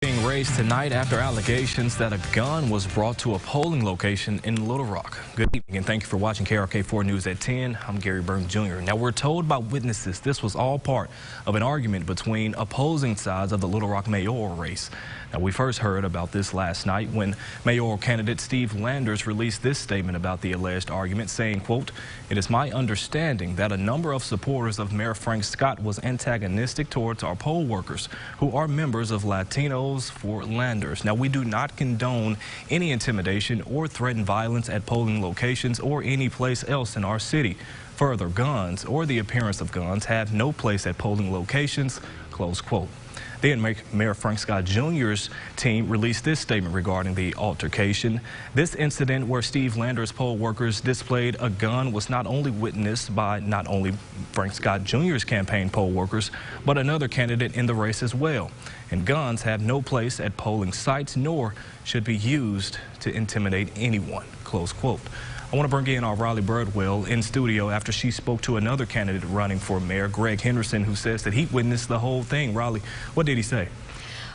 Being raised tonight after allegations that a gun was brought to a polling location in Little Rock. Good evening and thank you for watching KRK4 News at 10. I'm Gary Burns Jr. Now we're told by witnesses this was all part of an argument between opposing sides of the Little Rock mayoral race. Now we first heard about this last night when mayoral candidate Steve Landers released this statement about the alleged argument, saying, quote, "It is my understanding that a number of supporters of Mayor Frank Scott was antagonistic towards our poll workers who are members of Latinos for Landers. Now we do not condone any intimidation or threaten violence at polling locations or any place else in our city. Further, guns or the appearance of guns have no place at polling locations," close quote. Then Mayor Frank Scott Jr.'s team released this statement regarding the altercation. This incident where Steve Landers' poll workers displayed a gun was not only witnessed by not only Frank Scott Jr.'s campaign poll workers, but another candidate in the race as well. And guns have no place at polling sites, nor should be used to intimidate anyone, close quote. I want to bring in our Riley Birdwell in studio after she spoke to another candidate running for mayor, Greg Henderson, who says that he witnessed the whole thing. Riley, what did he say?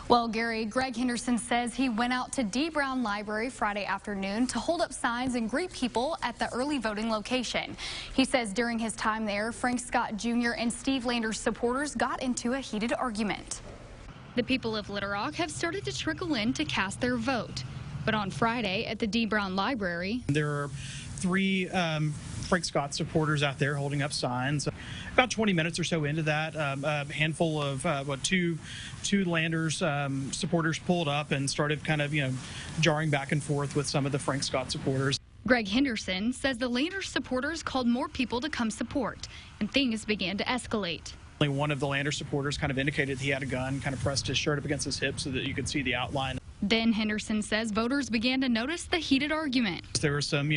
Well, Gary, Greg Henderson says he went out to D. Brown Library Friday afternoon to hold up signs and greet people at the early voting location. He says during his time there, Frank Scott Jr. and Steve Landers supporters got into a heated argument. The people of Little Rock have started to trickle in to cast their vote. But on Friday at the D. Brown Library, there are three Frank Scott supporters out there holding up signs. About 20 minutes or so into that, a handful of two Landers supporters pulled up and started kind of, jarring back and forth with some of the Frank Scott supporters. Greg Henderson says the Landers supporters called more people to come support, and things began to escalate. Only one of the Landers supporters kind of indicated he had a gun, kind of pressed his shirt up against his hip so that you could see the outline. Then Henderson says voters began to notice the heated argument. There were some,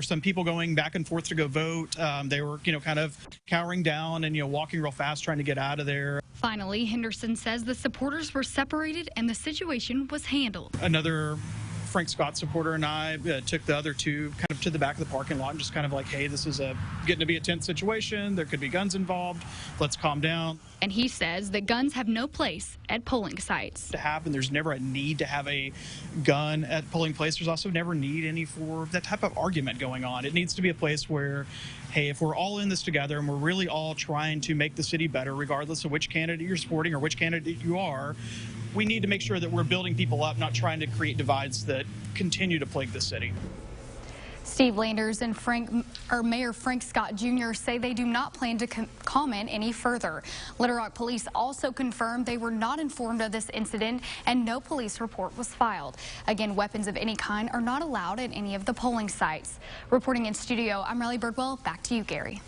some people going back and forth to go vote. They were, kind of cowering down and, walking real fast, trying to get out of there. Finally, Henderson says the supporters were separated and the situation was handled. Another Frank Scott supporter and I took the other two kind of to the back of the parking lot and just kind of like, hey, this is getting to be a tense situation. There could be guns involved. Let's calm down. And he says that guns have no place at polling sites. To happen, there's never a need to have a gun at polling place. There's also never need any for that type of argument going on. It needs to be a place where, hey, if we're all in this together and we're really all trying to make the city better, regardless of which candidate you're supporting or which candidate you are, we need to make sure that we're building people up, not trying to create divides that continue to plague the city. Steve Landers and Mayor Frank Scott Jr. say they do not plan to comment any further. Little Rock police also confirmed they were not informed of this incident and no police report was filed. Again, weapons of any kind are not allowed at any of the polling sites. Reporting in studio, I'm Riley Birdwell. Back to you, Gary.